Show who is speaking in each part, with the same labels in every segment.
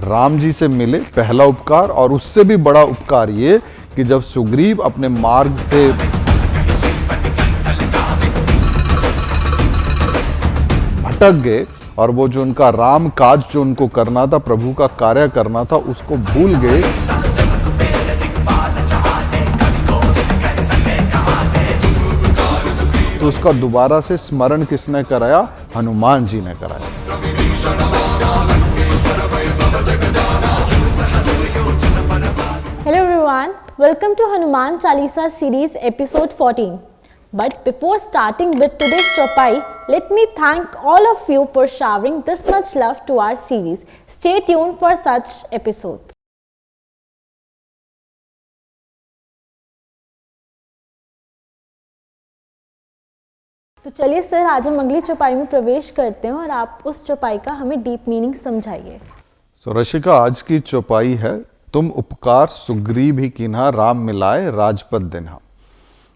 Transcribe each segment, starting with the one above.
Speaker 1: राम जी से मिले, पहला उपकार। और उससे भी बड़ा उपकार ये कि जब सुग्रीव अपने मार्ग से भटक गए और वो जो उनका राम काज जो उनको करना था, प्रभु का कार्य करना था, उसको भूल गए, तो उसका दोबारा से स्मरण किसने कराया? हनुमान जी ने कराया।
Speaker 2: Hello everyone, welcome to Hanuman Chalisa series episode 14. But before starting with today's chopai, let me thank all of you for showering this much love to our series. Stay tuned for such episodes. तो चलिए sir, आज हम अगली चौपाई में प्रवेश करते हैं और आप उस चौपाई का हमें डीप मीनिंग समझाइए।
Speaker 1: रशिका, आज की चौपाई है, तुम उपकार सुग्रीव ही कीन्हा, राम मिलाए राजपद दिन्हा।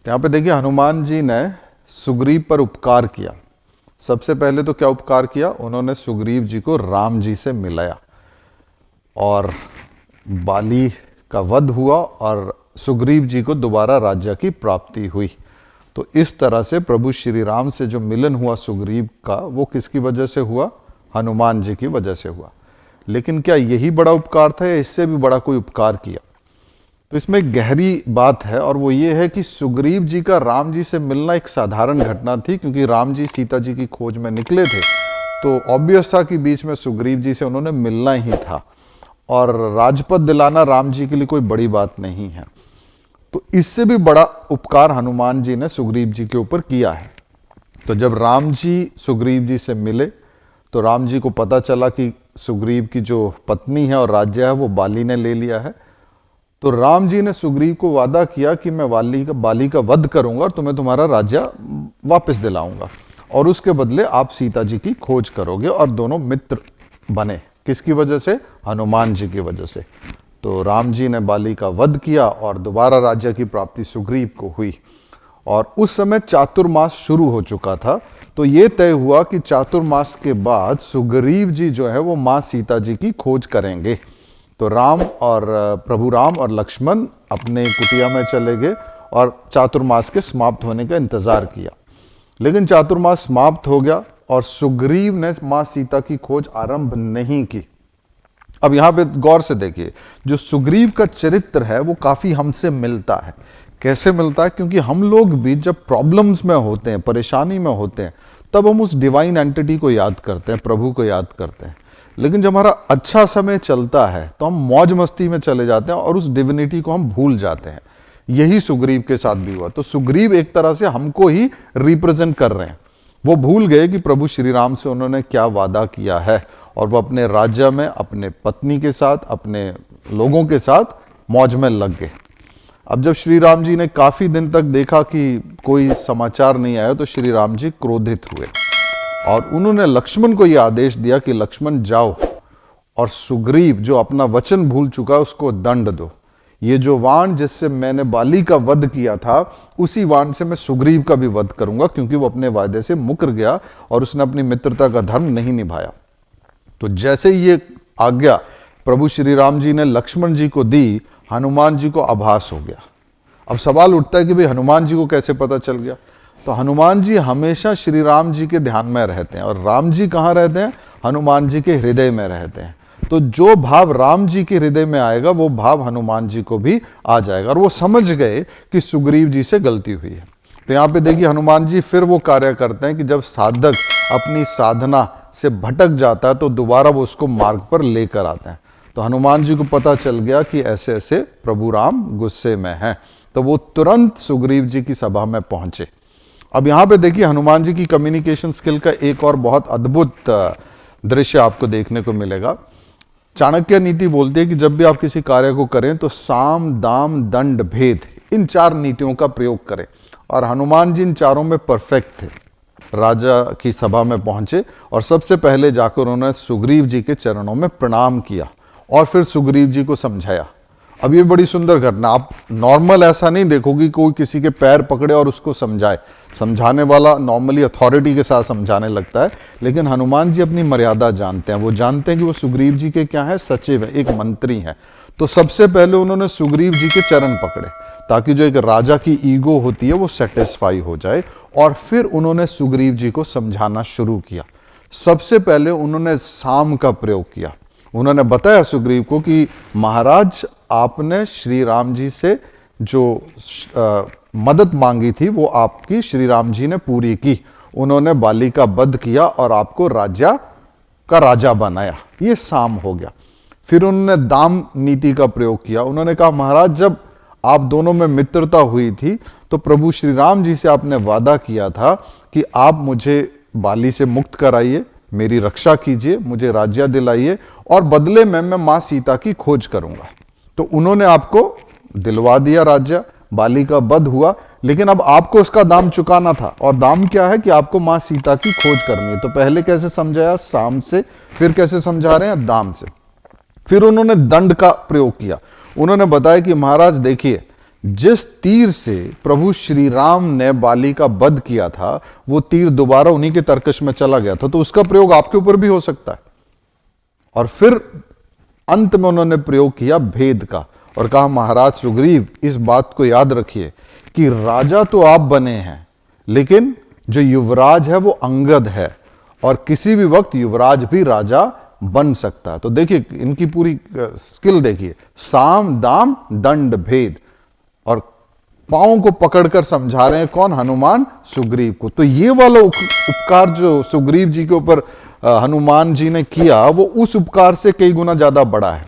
Speaker 1: यहाँ पे देखिए, हनुमान जी ने सुग्रीव पर उपकार किया। सबसे पहले तो क्या उपकार किया? उन्होंने सुग्रीव जी को राम जी से मिलाया और बाली का वध हुआ और सुग्रीव जी को दोबारा राज्य की प्राप्ति हुई। तो इस तरह से प्रभु श्री राम से जो मिलन हुआ सुग्रीव का, वो किसकी वजह से हुआ? हनुमान जी की वजह से हुआ। लेकिन क्या यही बड़ा उपकार था या इससे भी बड़ा कोई उपकार किया? तो इसमें एक गहरी बात है और वो ये है कि सुग्रीव जी का राम जी से मिलना एक साधारण घटना थी, क्योंकि राम जी सीता जी की खोज में निकले थे, तो ऑब्वियस था कि बीच में सुग्रीव जी से उन्होंने मिलना ही था और राजपद दिलाना राम जी के लिए कोई बड़ी बात नहीं है। तो इससे भी बड़ा उपकार हनुमान जी ने सुग्रीव जी के ऊपर किया है। तो जब राम जी सुग्रीव जी से मिले तो राम जी को पता चला कि सुग्रीव की जो पत्नी है और राज्य है वो बाली ने ले लिया है। तो राम जी ने सुग्रीव को वादा किया कि मैं बाली का वध करूंगा और तुम्हें तुम्हारा राज्य वापस दिलाऊंगा और उसके बदले आप सीता जी की खोज करोगे। और दोनों मित्र बने। किसकी वजह से? हनुमान जी की वजह से। तो राम जी ने बाली का वध किया और दोबारा राज्य की प्राप्ति सुग्रीव को हुई। और उस समय चातुर्मास शुरू हो चुका था। तो ये तय हुआ कि चातुर्मास के बाद सुग्रीव जी जो है वो माँ सीता जी की खोज करेंगे। तो प्रभु राम और लक्ष्मण अपने कुटिया में चले गए और चातुर्मास के समाप्त होने का इंतजार किया। लेकिन चातुर्मास समाप्त हो गया और सुग्रीव ने माँ सीता की खोज आरंभ नहीं की। अब यहाँ पे गौर से देखिए, जो सुग्रीव का चरित्र है वो काफी हमसे मिलता है। कैसे मिलता है? क्योंकि हम लोग भी जब प्रॉब्लम्स में होते हैं, परेशानी में होते हैं, तब हम उस डिवाइन एंटिटी को याद करते हैं, प्रभु को याद करते हैं। लेकिन जब हमारा अच्छा समय चलता है तो हम मौज मस्ती में चले जाते हैं और उस डिविनिटी को हम भूल जाते हैं। यही सुग्रीव के साथ भी हुआ। तो सुग्रीव एक तरह से हमको ही रिप्रेजेंट कर रहे हैं। वो भूल गए कि प्रभु श्री राम से उन्होंने क्या वादा किया है और वो अपने राज्य में अपने पत्नी के साथ, अपने लोगों के साथ मौज में लग गए। अब जब श्री राम जी ने काफी दिन तक देखा कि कोई समाचार नहीं आया तो श्री राम जी क्रोधित हुए और उन्होंने लक्ष्मण को यह आदेश दिया कि लक्ष्मण जाओ और सुग्रीव जो अपना वचन भूल चुका है उसको दंड दो। ये जो वाण जिससे मैंने बाली का वध किया था, उसी वाण से मैं सुग्रीव का भी वध करूंगा, क्योंकि वो अपने वायदे से मुकर गया और उसने अपनी मित्रता का धर्म नहीं निभाया। तो जैसे ये आज्ञा प्रभु श्री राम जी ने लक्ष्मण जी को दी, हनुमान जी को आभास हो गया। अब सवाल उठता है कि भाई हनुमान जी को कैसे पता चल गया? तो हनुमान जी हमेशा श्री राम जी के ध्यान में रहते हैं और राम जी कहाँ रहते हैं? हनुमान जी के हृदय में रहते हैं। तो जो भाव राम जी के हृदय में आएगा वो भाव हनुमान जी को भी आ जाएगा और वो समझ गए कि सुग्रीव जी से गलती हुई है। तो यहाँ पे देखिए, हनुमान जी फिर वो कार्य करते हैं कि जब साधक अपनी साधना से भटक जाता है तो दोबारा वो उसको मार्ग पर लेकर आते हैं। तो हनुमान जी को पता चल गया कि ऐसे ऐसे प्रभु राम गुस्से में हैं, तो वो तुरंत सुग्रीव जी की सभा में पहुंचे। अब यहाँ पे देखिए, हनुमान जी की कम्युनिकेशन स्किल का एक और बहुत अद्भुत दृश्य आपको देखने को मिलेगा। चाणक्य नीति बोलती है कि जब भी आप किसी कार्य को करें तो साम, दाम, दंड, भेद, इन 4 नीतियों का प्रयोग करें। और हनुमान जी इन चारों में परफेक्ट थे। राजा की सभा में पहुंचे और सबसे पहले जाकर उन्होंने सुग्रीव जी के चरणों में प्रणाम किया और फिर सुग्रीव जी को समझाया। अब ये बड़ी सुंदर घटना, आप नॉर्मल ऐसा नहीं देखोगे कोई किसी के पैर पकड़े और उसको समझाए। समझाने वाला नॉर्मली अथॉरिटी के साथ समझाने लगता है, लेकिन हनुमान जी अपनी मर्यादा जानते हैं। वो जानते हैं कि वो सुग्रीव जी के क्या है, सचिव है, एक मंत्री है। तो सबसे पहले उन्होंने सुग्रीव जी के चरण पकड़े ताकि जो एक राजा की ईगो होती है वो सेटिस्फाई हो जाए, और फिर उन्होंने सुग्रीव जी को समझाना शुरू किया। सबसे पहले उन्होंने साम का प्रयोग किया। उन्होंने बताया सुग्रीव को कि महाराज, आपने श्री राम जी से जो मदद मांगी थी वो आपकी श्री राम जी ने पूरी की। उन्होंने बाली का वध किया और आपको राज्य का राजा बनाया। ये साम हो गया। फिर उन्होंने दाम नीति का प्रयोग किया। उन्होंने कहा, महाराज, जब आप दोनों में मित्रता हुई थी तो प्रभु श्री राम जी से आपने वादा किया था कि आप मुझे बाली से मुक्त कराइए, मेरी रक्षा कीजिए, मुझे राज्य दिलाइए, और बदले में मैं मां सीता की खोज करूंगा। तो उन्होंने आपको दिलवा दिया राज्य, बाली का वध हुआ, लेकिन अब आपको उसका दाम चुकाना था। और दाम क्या है कि आपको मां सीता की खोज करनी है। तो पहले कैसे समझाया, साम से, फिर कैसे समझा रहे हैं, दाम से। फिर उन्होंने दंड का प्रयोग किया। उन्होंने बताया कि महाराज देखिए, जिस तीर से प्रभु श्री राम ने बाली का वध किया था वो तीर दोबारा उन्हीं के तरकश में चला गया था, तो उसका प्रयोग आपके ऊपर भी हो सकता है। और फिर अंत में उन्होंने प्रयोग किया भेद का और कहा, महाराज सुग्रीव, इस बात को याद रखिए कि राजा तो आप बने हैं, लेकिन जो युवराज है वो अंगद है, और किसी भी वक्त युवराज भी राजा बन सकता है। तो देखिए इनकी पूरी स्किल देखिए, साम, दाम, दंड, भेद, और पांव को पकड़कर समझा रहे हैं कौन, हनुमान सुग्रीव को। तो ये वाला उपकार जो सुग्रीव जी के ऊपर हनुमान जी ने किया वो उस उपकार से कई गुना ज्यादा बड़ा है।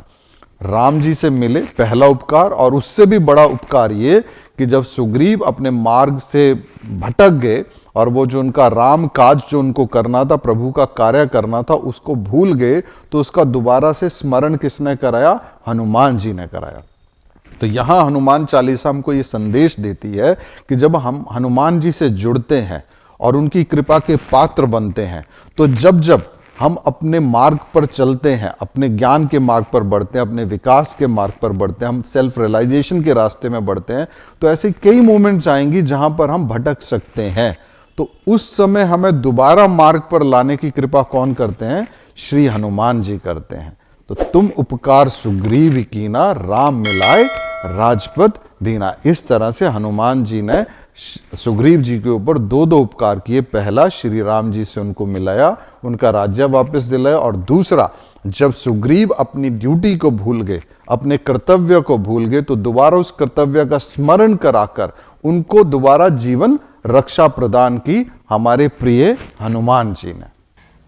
Speaker 1: राम जी से मिले, पहला उपकार, और उससे भी बड़ा उपकार ये कि जब सुग्रीव अपने मार्ग से भटक गए और वो जो उनका राम काज जो उनको करना था, प्रभु का कार्य करना था, उसको भूल गए, तो उसका दोबारा से स्मरण किसने कराया, हनुमान जी ने कराया। तो यहां हनुमान चालीसा हमको ये संदेश देती है कि जब हम हनुमान जी से जुड़ते हैं और उनकी कृपा के पात्र बनते हैं, तो जब जब हम अपने मार्ग पर चलते हैं, अपने ज्ञान के मार्ग पर बढ़ते हैं, अपने विकास के मार्ग पर बढ़ते हैं, हम सेल्फ रियलाइजेशन के रास्ते में बढ़ते हैं, तो ऐसे कई मोमेंट्स आएंगी जहां पर हम भटक सकते हैं। तो उस समय हमें दोबारा मार्ग पर लाने की कृपा कौन करते हैं, श्री हनुमान जी करते हैं। तो तुम उपकार सुग्रीव कीना, राम मिलाए राजपद दीना। इस तरह से हनुमान जी ने सुग्रीव जी के ऊपर दो दो उपकार किए। पहला, श्री राम जी से उनको मिलाया, उनका राज्य वापस दिलाया, और दूसरा, जब सुग्रीव अपनी ड्यूटी को भूल गए, अपने कर्तव्य को भूल गए, तो दोबारा उस कर्तव्य का स्मरण कराकर उनको दोबारा जीवन रक्षा प्रदान की हमारे प्रिय हनुमान जी ने।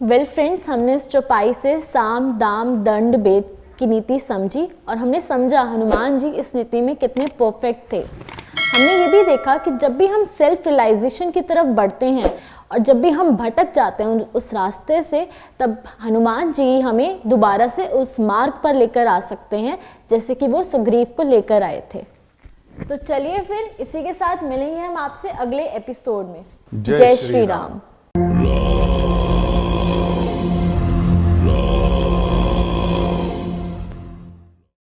Speaker 2: वेल फ्रेंड्स, हमने इस चौपाई से साम, दाम, दंड, भेद की नीति समझी, और हमने समझा हनुमान जी इस नीति में कितने परफेक्ट थे। हमने ये भी देखा कि जब भी हम सेल्फ रियलाइजेशन की तरफ बढ़ते हैं और जब भी हम भटक जाते हैं उस रास्ते से, तब हनुमान जी हमें दोबारा से उस मार्ग पर लेकर आ सकते हैं, जैसे कि वो सुग्रीव को लेकर आए थे। तो चलिए फिर इसी के साथ मिलेंगे हम आपसे अगले एपिसोड में। जय श्री राम।